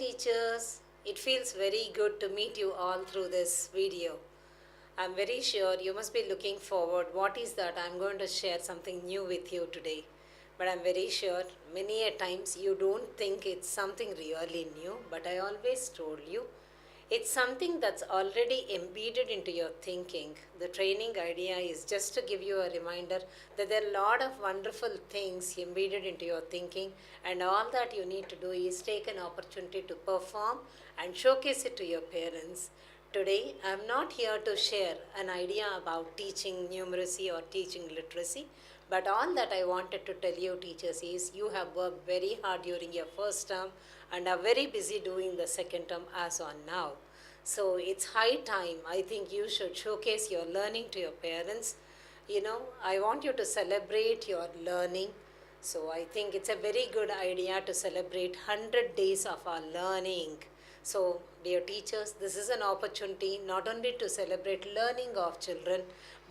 teachers, it feels very good to meet you all through this video. I'm very sure you must be looking forward. What is that? I'm going to share something new with you today. But I'm very sure many a times you don't think it's something really new, but I always told you it's something that's already embedded into your thinking. The training idea is just to give you a reminder that there are a lot of wonderful things embedded into your thinking, and all that you need to do is take an opportunity to perform and showcase it to your parents. Today, I'm not here to share an idea about teaching numeracy or teaching literacy, but all that I wanted to tell you, teachers, is you have worked very hard during your first term and are very busy doing the second term as on now. So it's high time. I think you should showcase your learning to your parents. I want you to celebrate your learning. So I think it's a very good idea to celebrate 100 days of our learning. So, dear teachers, this is an opportunity not only to celebrate learning of children,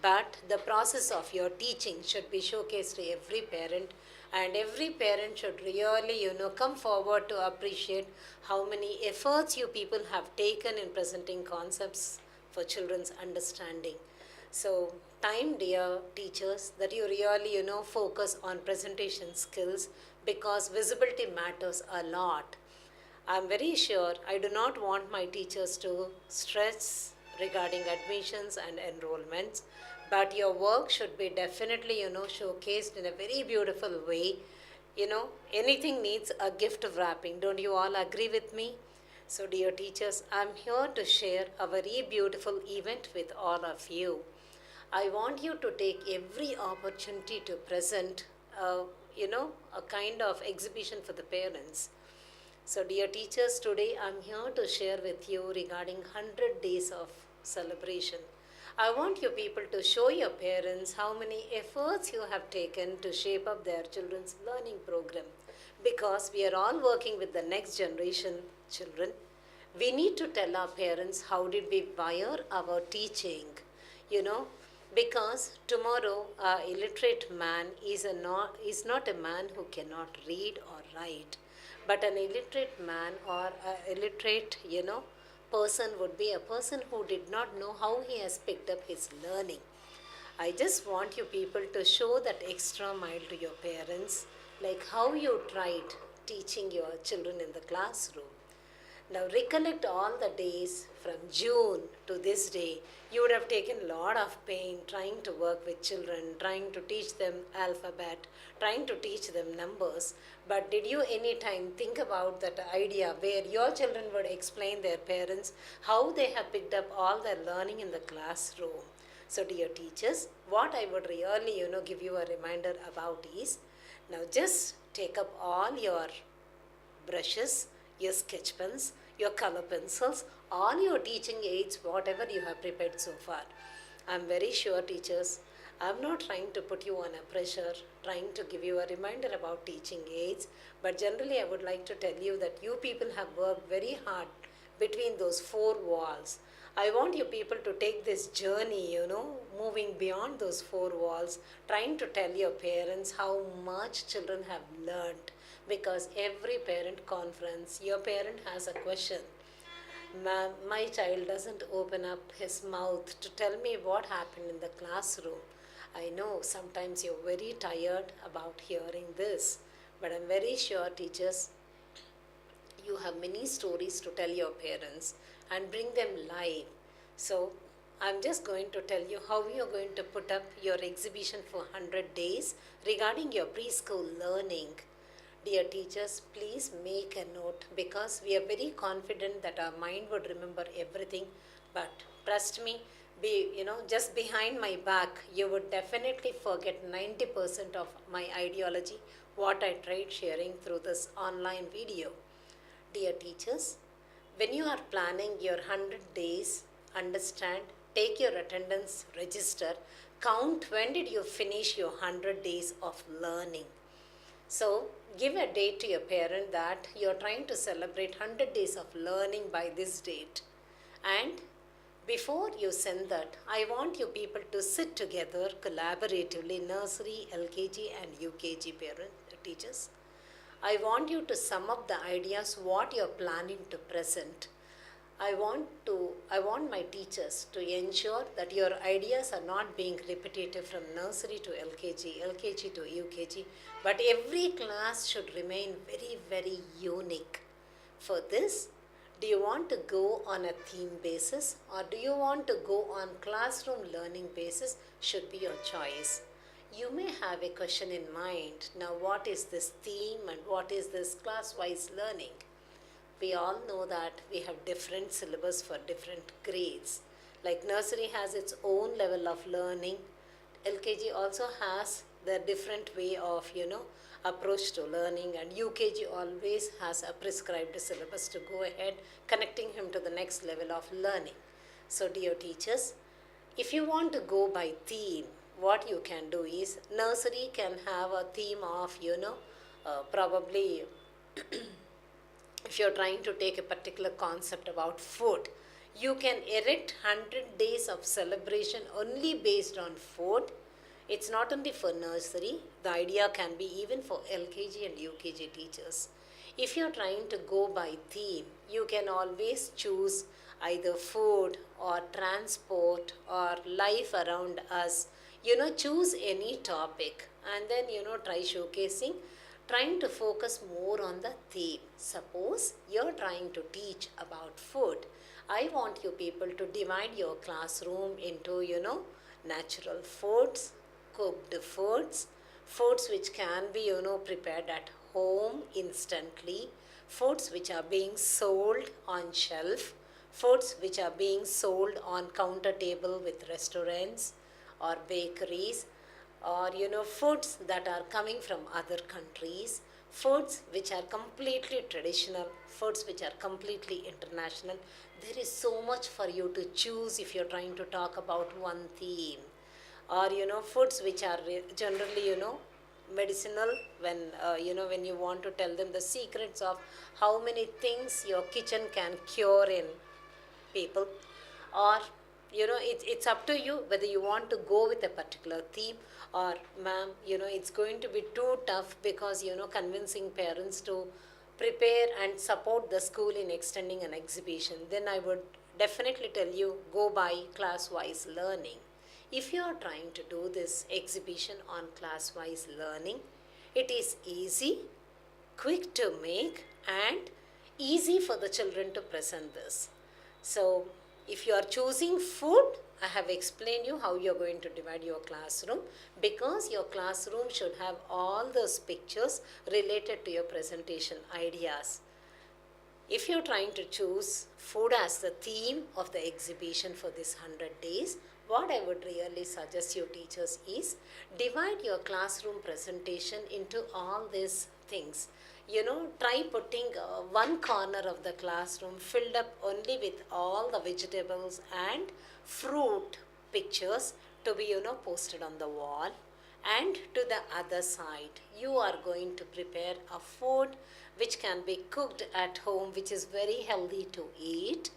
but the process of your teaching should be showcased to every parent, and every parent should really, come forward to appreciate how many efforts you people have taken in presenting concepts for children's understanding. So, time, dear teachers, that you really, focus on presentation skills, because visibility matters a lot. I'm very sure I do not want my teachers to stress regarding admissions and enrollments, but your work should be definitely, showcased in a very beautiful way. Anything needs a gift wrapping. Don't you all agree with me? So, dear teachers, I'm here to share a very beautiful event with all of you. I want you to take every opportunity to present, a kind of exhibition for the parents. So, dear teachers, today I'm here to share with you regarding 100 days of celebration. I want you people to show your parents how many efforts you have taken to shape up their children's learning program, because we are all working with the next generation children. We need to tell our parents how did we wire our teaching, you know, because tomorrow a illiterate man is not a man who cannot read or write, but an illiterate man or a illiterate, person would be a person who did not know how he has picked up his learning. I just want you people to show that extra mile to your parents, like how you tried teaching your children in the classroom. Now recollect all the days from June to this day. You would have taken a lot of pain trying to work with children, trying to teach them alphabet, trying to teach them numbers. But did you any time think about that idea where your children would explain their parents how they have picked up all their learning in the classroom? So dear teachers, what I would really, give you a reminder about is, now just take up all your brushes, your sketch pens, your color pencils, all your teaching aids, whatever you have prepared so far. I'm very sure, teachers, I'm not trying to put you on a pressure, trying to give you a reminder about teaching aids, but generally I would like to tell you that you people have worked very hard between those four walls. I want you people to take this journey, moving beyond those four walls, trying to tell your parents how much children have learned, because every parent conference, your parent has a question. Ma'am, my child doesn't open up his mouth to tell me what happened in the classroom. I know sometimes you're very tired about hearing this, but I'm very sure, teachers, you have many stories to tell your parents and bring them live. So I'm just going to tell you how you're going to put up your exhibition for 100 days regarding your preschool learning. Dear teachers, please make a note, because we are very confident that our mind would remember everything. But trust me, just behind my back, you would definitely forget 90% of my ideology, what I tried sharing through this online video. Dear teachers, when you are planning your 100 days, understand, take your attendance register, count when did you finish your 100 days of learning. So, give a date to your parent that you are trying to celebrate 100 days of learning by this date. And before you send that, I want you people to sit together collaboratively, nursery, LKG and UKG parent teachers. I want you to sum up the ideas what you're planning to present. I want my teachers to ensure that your ideas are not being repetitive from nursery to LKG, LKG to UKG, but every class should remain very, very unique. For this, do you want to go on a theme basis or do you want to go on classroom learning basis should be your choice. You may have a question in mind. Now, what is this theme and what is this class-wise learning? We all know that we have different syllabus for different grades. Like nursery has its own level of learning. LKG also has the different way of, approach to learning, and UKG always has a prescribed syllabus to go ahead, connecting him to the next level of learning. So dear teachers, if you want to go by theme, what you can do is nursery can have a theme of, probably if you're trying to take a particular concept about food, you can erect 100 days of celebration only based on food. It's not only for nursery, the idea can be even for LKG and UKG teachers. If you're trying to go by theme, you can always choose either food or transport or life around us. Choose any topic and then, try showcasing, trying to focus more on the theme. Suppose you're trying to teach about food. I want you people to divide your classroom into, natural foods, cooked foods, foods which can be, prepared at home instantly, foods which are being sold on shelf, foods which are being sold on counter table with restaurants or bakeries, or foods that are coming from other countries, foods which are completely traditional, foods which are completely international. There is so much for you to choose if you're trying to talk about one theme. Or foods which are generally medicinal, when when you want to tell them the secrets of how many things your kitchen can cure in people. Or it's up to you whether you want to go with a particular theme, or ma'am, it's going to be too tough because convincing parents to prepare and support the school in extending an exhibition, then I would definitely tell you go by class wise learning. If you are trying to do this exhibition on class wise learning, it is easy, quick to make, and easy for the children to present this. So, if you are choosing food, I have explained you how you are going to divide your classroom, because your classroom should have all those pictures related to your presentation ideas. If you're trying to choose food as the theme of the exhibition for this 100 days, what I would really suggest you teachers is divide your classroom presentation into all these things. Try putting one corner of the classroom filled up only with all the vegetables and fruit pictures to be, posted on the wall. And to the other side, you are going to prepare a food which can be cooked at home, which is very healthy to eat,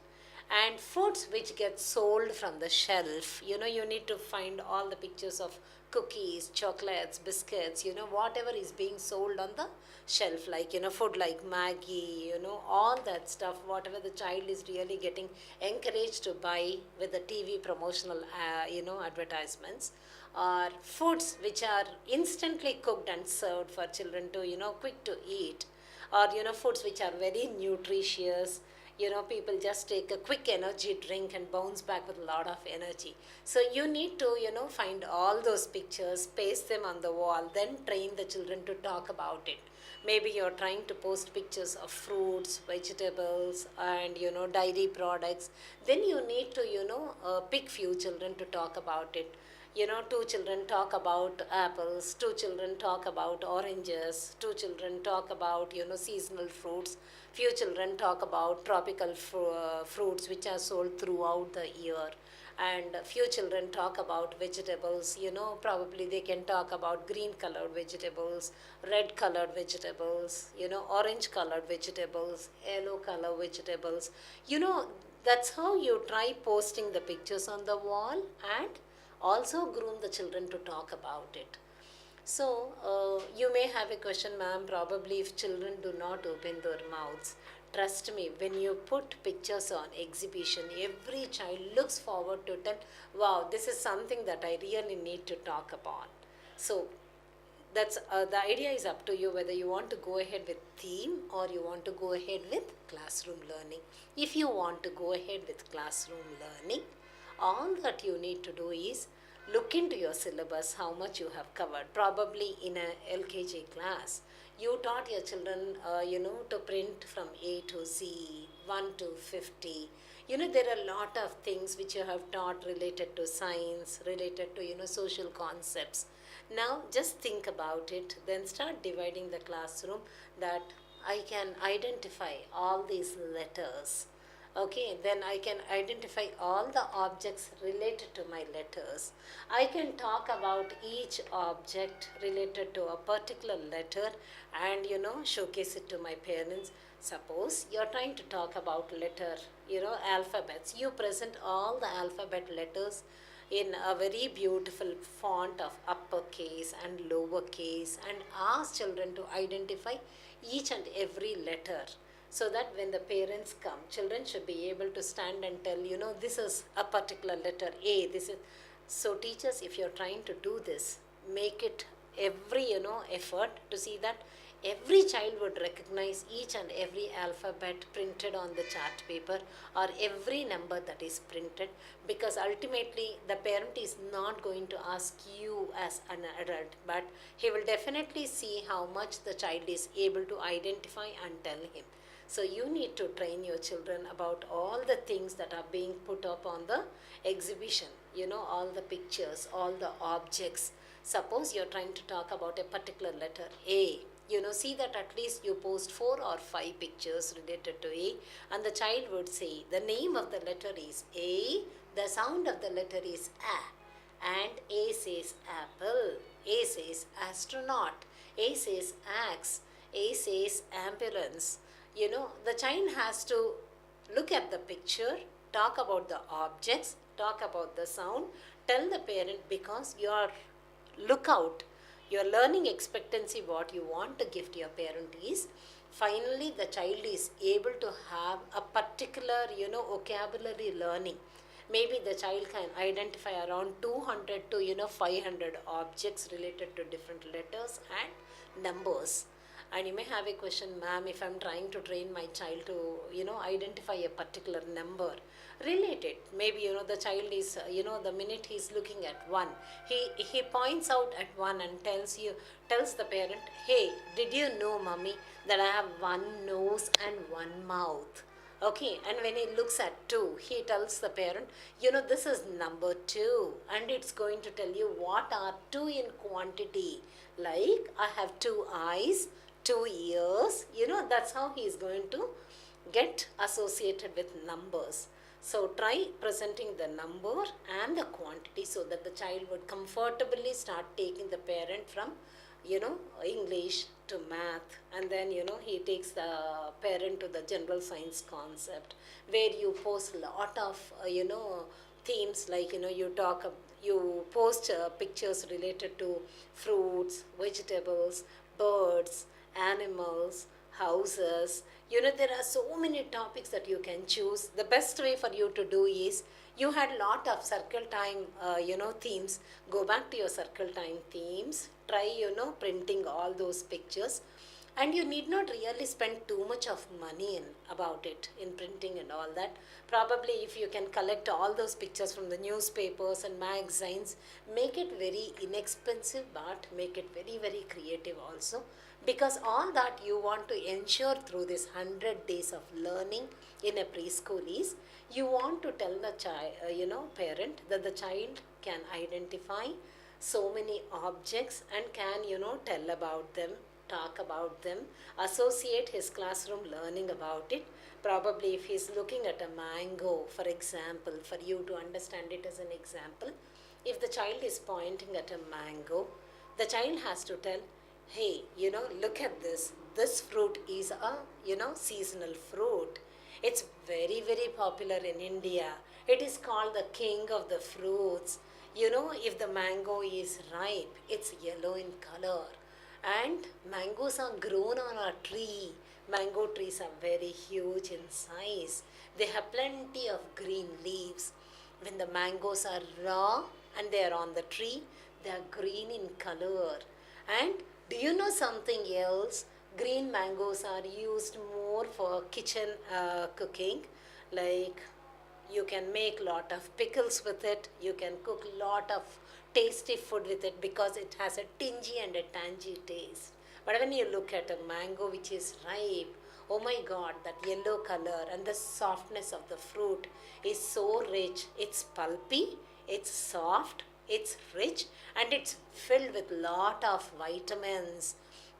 and foods which get sold from the shelf. You need to find all the pictures of cookies, chocolates, biscuits, whatever is being sold on the shelf, like, food like Maggie, all that stuff, whatever the child is really getting encouraged to buy with the TV promotional, advertisements, or foods which are instantly cooked and served for children to, quick to eat, or, foods which are very nutritious. People just take a quick energy drink and bounce back with a lot of energy. So you need to, find all those pictures, paste them on the wall, then train the children to talk about it. Maybe you're trying to post pictures of fruits, vegetables, and, dairy products. Then you need to, pick few children to talk about it. Two children talk about apples, two children talk about oranges, two children talk about, seasonal fruits, few children talk about tropical fruits which are sold throughout the year, and few children talk about vegetables. Probably they can talk about green colored vegetables, red colored vegetables, orange colored vegetables, yellow colored vegetables. That's how you try posting the pictures on the wall and also groom the children to talk about it. So, you may have a question, ma'am. Probably, if children do not open their mouths, trust me, when you put pictures on exhibition, every child looks forward to tell, wow, this is something that I really need to talk about. So, that's the idea is up to you whether you want to go ahead with theme or you want to go ahead with classroom learning. If you want to go ahead with classroom learning, all that you need to do is look into your syllabus, how much you have covered. Probably in a LKG class, you taught your children to print from A to Z, 1 to 50. There are a lot of things which you have taught related to science, related to social concepts. Now just think about it, then start dividing the classroom that I can identify all these letters. Okay, then I can identify all the objects related to my letters. I can talk about each object related to a particular letter and showcase it to my parents. Suppose you're trying to talk about letter, alphabets. You present all the alphabet letters in a very beautiful font of uppercase and lowercase and ask children to identify each and every letter, so that when the parents come, children should be able to stand and tell, this is a particular letter A, this is. So teachers, if you're trying to do this, make it every effort to see that every child would recognize each and every alphabet printed on the chart paper or every number that is printed, because ultimately the parent is not going to ask you as an adult, but he will definitely see how much the child is able to identify and tell him. So you need to train your children about all the things that are being put up on the exhibition, all the pictures, all the objects. Suppose you're trying to talk about a particular letter A, see that at least you post 4 or 5 pictures related to A, and the child would say the name of the letter is A, the sound of the letter is A, and A says apple, A says astronaut, A says axe, A says ambulance. The child has to look at the picture, talk about the objects, talk about the sound, tell the parent, because your lookout, your learning expectancy, what you want to give to your parent is finally the child is able to have a particular vocabulary learning. Maybe the child can identify around 200 to 500 objects related to different letters and numbers. And you may have a question, ma'am, if I'm trying to train my child to identify a particular number, relate it. Maybe the child is the minute he's looking at 1, he points out at 1 and tells the parent, hey, did you know, mommy, that I have one nose and one mouth? Okay, and when he looks at 2, he tells the parent, this is number 2, and it's going to tell you what are 2 in quantity. Like, I have 2 eyes, 2 ears, that's how he is going to get associated with numbers. So try presenting the number and the quantity so that the child would comfortably start taking the parent from English to math, and then he takes the parent to the general science concept, where you post a lot of themes, like you post pictures related to fruits, vegetables, birds, animals, houses. There are so many topics that you can choose. The best way for you to do is, you had lot of circle time themes. Go back to your circle time themes, try printing all those pictures, and you need not really spend too much of money about it in printing and all that. Probably if you can collect all those pictures from the newspapers and magazines, make it very inexpensive, but make it very, very creative also, because all that you want to ensure through this 100 days of learning in a preschool is, you want to tell the child, parent, that the child can identify so many objects and can tell about them, talk about them, associate his classroom learning about it. Probably if he's looking at a mango, for example, for you to understand it as an example, if the child is pointing at a mango, the child has to tell, hey, look at this. This fruit is a, seasonal fruit. It's very, very popular in India. It is called the king of the fruits. If the mango is ripe, it's yellow in color. And mangoes are grown on a tree. Mango trees are very huge in size. They have plenty of green leaves. When the mangoes are raw and they are on the tree, they are green in color. And do you know something else? Green mangoes are used more for kitchen cooking, like you can make lot of pickles with it, you can cook lot of tasty food with it because it has a tingy and a tangy taste. But when you look at a mango which is ripe, oh my god, that yellow color and the softness of the fruit is so rich. It's pulpy, it's soft, it's rich, and it's filled with lot of vitamins.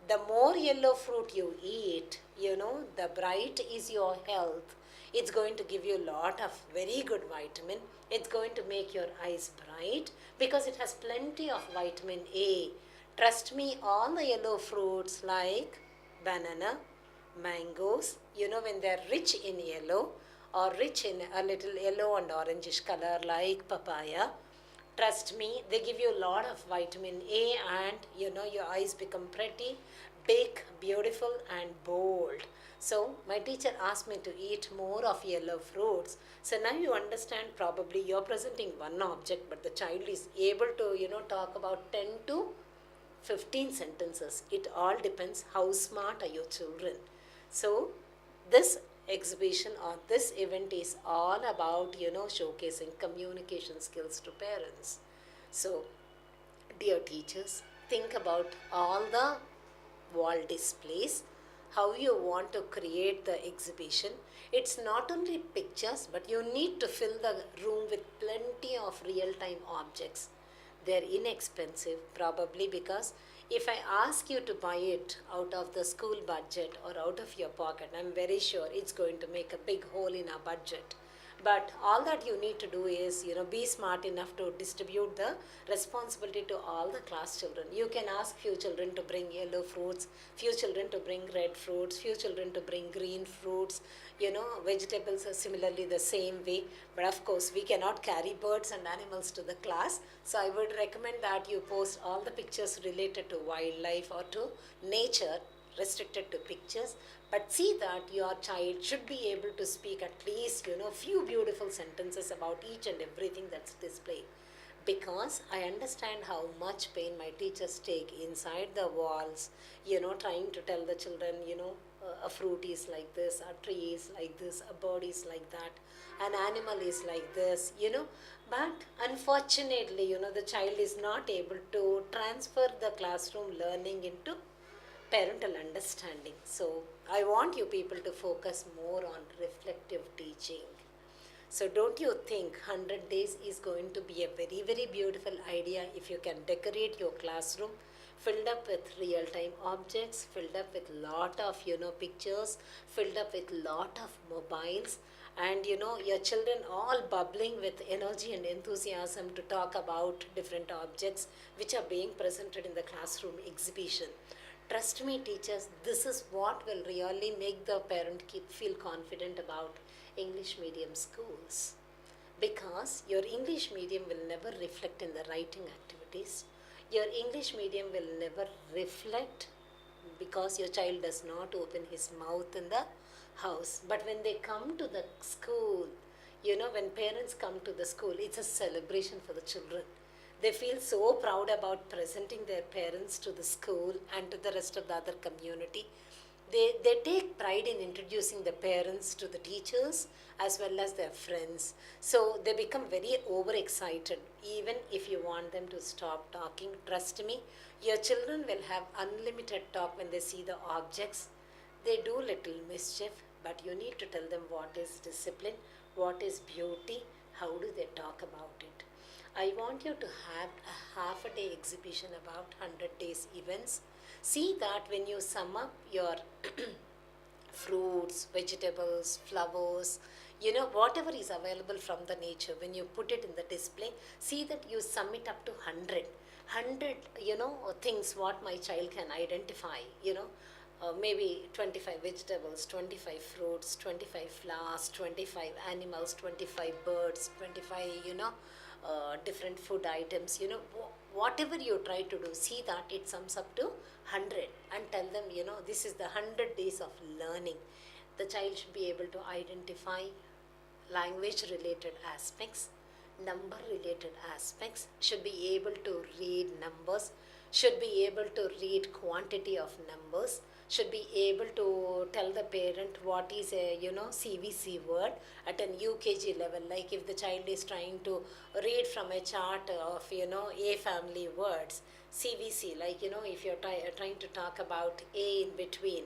The more yellow fruit you eat, the bright is your health. It's going to give you a lot of very good vitamin. It's going to make your eyes bright because it has plenty of vitamin A. Trust me, all the yellow fruits like banana, mangoes, when they're rich in yellow or rich in a little yellow and orangish color like papaya, trust me, they give you a lot of vitamin A, and your eyes become pretty, big, beautiful, and bold. So, my teacher asked me to eat more of yellow fruits. So, now you understand, probably you're presenting one object, but the child is able to, talk about 10 to 15 sentences. It all depends how smart are your children. So, this exhibition or this event is all about, showcasing communication skills to parents. So, dear teachers, think about all the wall displays, how you want to create the exhibition. It's not only pictures, but you need to fill the room with plenty of real time objects. They're inexpensive, probably because if I ask you to buy it out of the school budget or out of your pocket, I'm very sure it's going to make a big hole in our budget. But all that you need to do is, be smart enough to distribute the responsibility to all the class children. You can ask few children to bring yellow fruits, few children to bring red fruits, few children to bring green fruits. Vegetables are similarly the same way. But of course, we cannot carry birds and animals to the class. So I would recommend that you post all the pictures related to wildlife or to nature, restricted to pictures, but see that your child should be able to speak at least few beautiful sentences about each and everything that's displayed, because I understand how much pain my teachers take inside the walls, trying to tell the children, a fruit is like this, a tree is like this, a bird is like that, an animal is like this, but unfortunately, the child is not able to transfer the classroom learning into parental understanding. So I want you people to focus more on reflective teaching. So don't you think 100 days is going to be a very, very beautiful idea if you can decorate your classroom filled up with real-time objects, filled up with lot of, pictures, filled up with lot of mobiles, and your children all bubbling with energy and enthusiasm to talk about different objects which are being presented in the classroom exhibition. Trust me, teachers, this is what will really make the parent feel confident about English medium schools. Because your English medium will never reflect in the writing activities. Your English medium will never reflect because your child does not open his mouth in the house. But when they come to the school, when parents come to the school, it's a celebration for the children. They feel so proud about presenting their parents to the school and to the rest of the other community. They take pride in introducing the parents to the teachers as well as their friends. So they become very overexcited. Even if you want them to stop talking, trust me, your children will have unlimited talk when they see the objects. They do little mischief, but you need to tell them what is discipline, what is beauty, how do they talk about it. I want you to have a half a day exhibition about 100 days events. See that when you sum up your fruits, vegetables, flowers, whatever is available from the nature, when you put it in the display, see that you sum it up to 100. 100, things what my child can identify, maybe 25 vegetables, 25 fruits, 25 flowers, 25 animals, 25 birds, 25, different food items, whatever you try to do, see that it sums up to 100, and tell them, this is the 100 days of learning. The child should be able to identify language related aspects, number related aspects, should be able to read numbers, should be able to read quantity of numbers, should be able to tell the parent what is a CVC word at an UKG level. Like if the child is trying to read from a chart of A family words, CVC, like if you're trying to talk about A in between,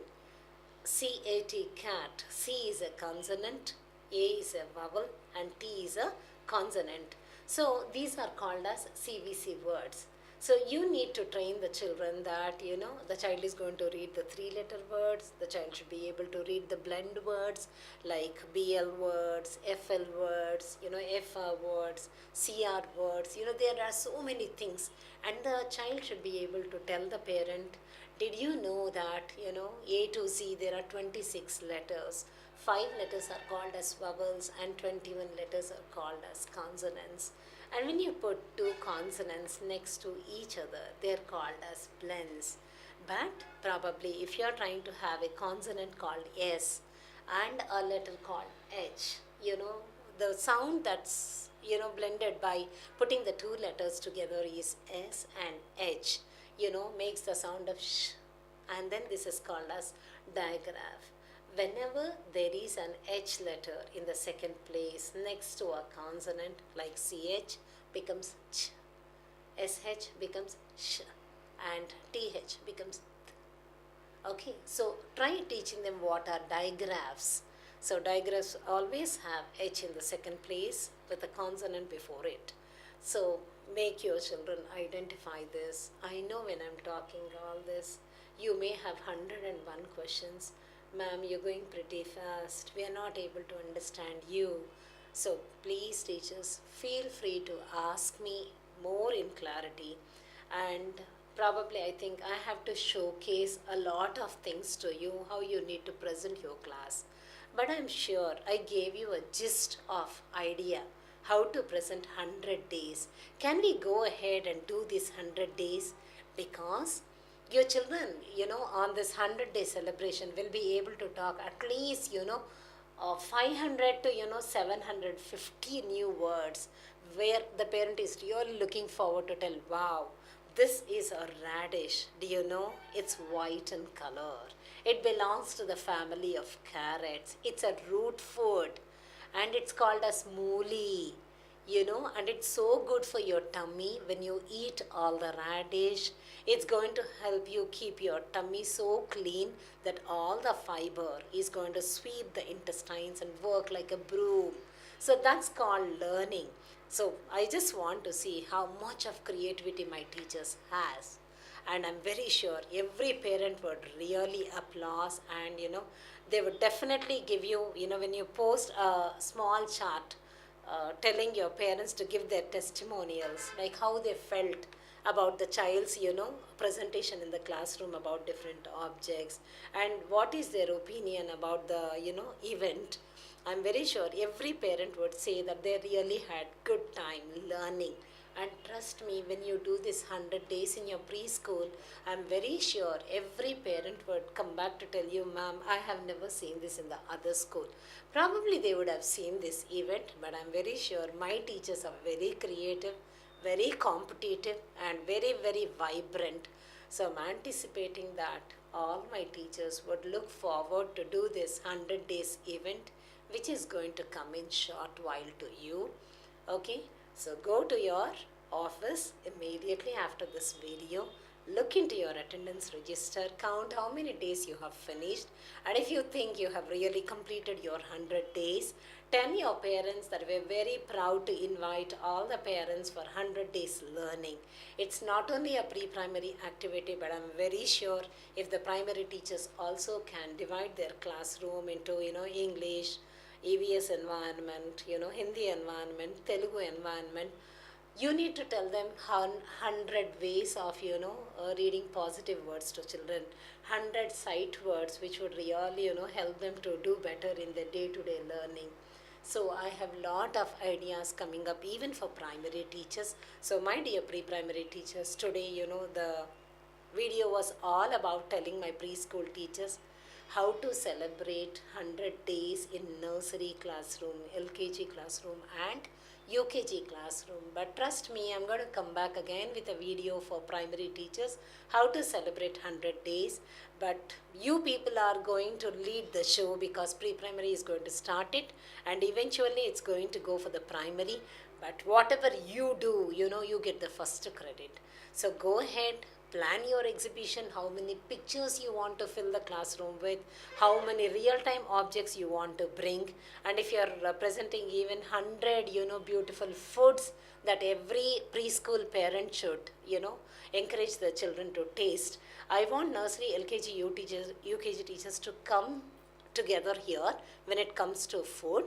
CAT, cat. C is a consonant, A is a vowel, and T is a consonant. So these are called as CVC words. So you need to train the children that, the child is going to read the 3-letter words. The child should be able to read the blend words like BL words, FL words, FR words, CR words. There are so many things. And the child should be able to tell the parent, did you know that, A to Z there are 26 letters. 5 letters are called as vowels and 21 letters are called as consonants. And when you put two consonants next to each other, they're called as blends. But probably if you're trying to have a consonant called S and a letter called H, the sound that's, blended by putting the two letters together is S and H, makes the sound of sh. And then this is called as digraph. Whenever there is an H letter in the second place next to a consonant like CH becomes ch, SH becomes sh, and TH becomes th. Okay, so try teaching them what are digraphs. So digraphs always have H in the second place with a consonant before it. So make your children identify this. I know when I'm talking all this, you may have 101 questions. Ma'am, you're going pretty fast. We are not able to understand you. So please, teachers, feel free to ask me more in clarity. And probably I think I have to showcase a lot of things to you, how you need to present your class. But I'm sure I gave you a gist of idea how to present 100 days. Can we go ahead and do this 100 days? Because your children, on this 100-day celebration will be able to talk at least, 500 to, 750 new words where the parent is really looking forward to tell, wow, this is a radish. Do you know? It's white in color. It belongs to the family of carrots. It's a root food and it's called as mooli. And it's so good for your tummy when you eat all the radish. It's going to help you keep your tummy so clean that all the fiber is going to sweep the intestines and work like a broom. So that's called learning. So I just want to see how much of creativity my teachers has. And I'm very sure every parent would really applaud, and they would definitely give you, when you post a small chart telling your parents to give their testimonials, like how they felt about the child's, presentation in the classroom about different objects and what is their opinion about the, event. I'm very sure every parent would say that they really had good time learning. And trust me, when you do this 100 days in your preschool, I'm very sure every parent would come back to tell you, ma'am, I have never seen this in the other school. Probably they would have seen this event, but I'm very sure my teachers are very creative, very competitive, and very, very vibrant. So I'm anticipating that all my teachers would look forward to do this 100 days event, which is going to come in short while to you. Okay, so go to your office immediately after this video, look into your attendance register, count how many days you have finished, and if you think you have really completed your 100 days, tell your parents that we're very proud to invite all the parents for 100 days learning. It's not only a pre-primary activity, but I'm very sure if the primary teachers also can divide their classroom into, English, EVS environment, Hindi environment, Telugu environment, you need to tell them 100 ways of, reading positive words to children, 100 sight words which would really, help them to do better in their day-to-day learning. So I have lot of ideas coming up even for primary teachers. So my dear pre-primary teachers, today the video was all about telling my preschool teachers how to celebrate 100 days in nursery classroom, LKG classroom and UKG classroom. But trust me, I'm going to come back again with a video for primary teachers how to celebrate 100 days. But you people are going to lead the show because pre-primary is going to start it and eventually it's going to go for the primary. But whatever you do, you get the first credit. So go ahead, plan your exhibition, how many pictures you want to fill the classroom with, how many real-time objects you want to bring, and if you're presenting even 100, beautiful foods that every preschool parent should, encourage the children to taste. I want nursery, LKG, UKG teachers to come together here when it comes to food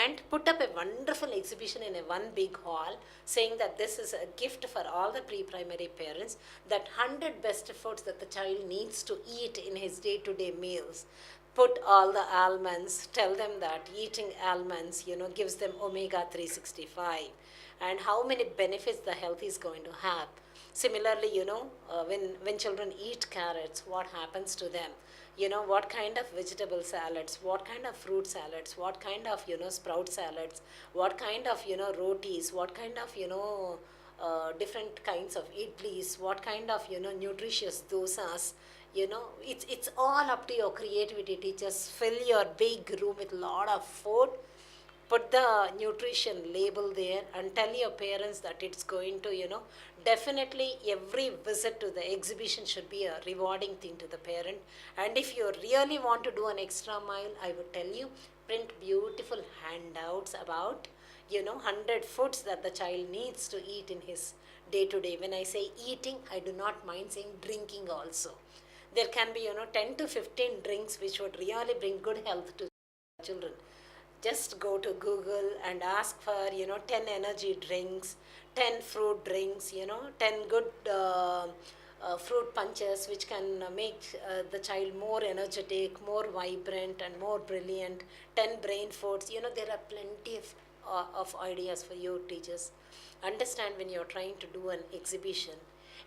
and put up a wonderful exhibition in a one big hall saying that this is a gift for all the pre-primary parents, that 100 best foods that the child needs to eat in his day-to-day meals. Put all the almonds, tell them that eating almonds gives them omega 365 and how many benefits the health is going to have. Similarly, when children eat carrots, what happens to them? What kind of vegetable salads, what kind of fruit salads, what kind of sprout salads, what kind of rotis, what kind of different kinds of idlis, what kind of nutritious dosas. It's all up to your creativity, teachers. Fill your big room with a lot of food, put the nutrition label there and tell your parents that it's going to definitely every visit to the exhibition should be a rewarding thing to the parent. And if you really want to do an extra mile, I would tell you, print beautiful handouts about 100 foods that the child needs to eat in his day to day. When I say eating, I do not mind saying drinking also. There can be 10 to 15 drinks which would really bring good health to children. Just go to Google and ask for 10 energy drinks, 10 fruit drinks, 10 good fruit punches which can make the child more energetic, more vibrant and more brilliant, 10 brain foods. There are plenty of ideas for you teachers. Understand, when you're trying to do an exhibition,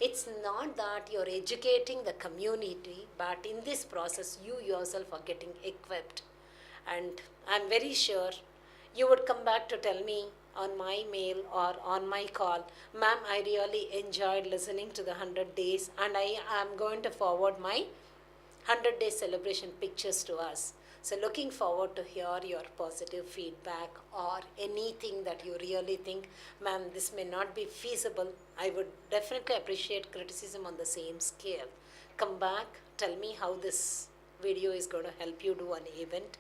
it's not that you're educating the community, but in this process you yourself are getting equipped. And I'm very sure you would come back to tell me on my mail or on my call, ma'am, I really enjoyed listening to the 100 days and I am going to forward my 100 day celebration pictures to us. So looking forward to hear your positive feedback or anything that you really think, ma'am, this may not be feasible. I would definitely appreciate criticism on the same scale. Come back, tell me how this video is going to help you do an event.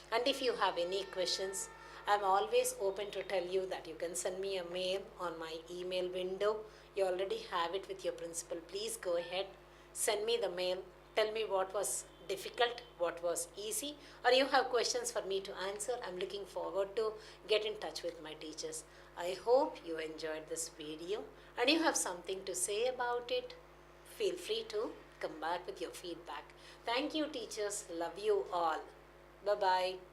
And if you have any questions, I'm always open to tell you that you can send me a mail on my email window. You already have it with your principal. Please go ahead, send me the mail. Tell me what was difficult, what was easy, or you have questions for me to answer. I'm looking forward to get in touch with my teachers. I hope you enjoyed this video and you have something to say about it. Feel free to come back with your feedback. Thank you, teachers. Love you all. Bye-bye.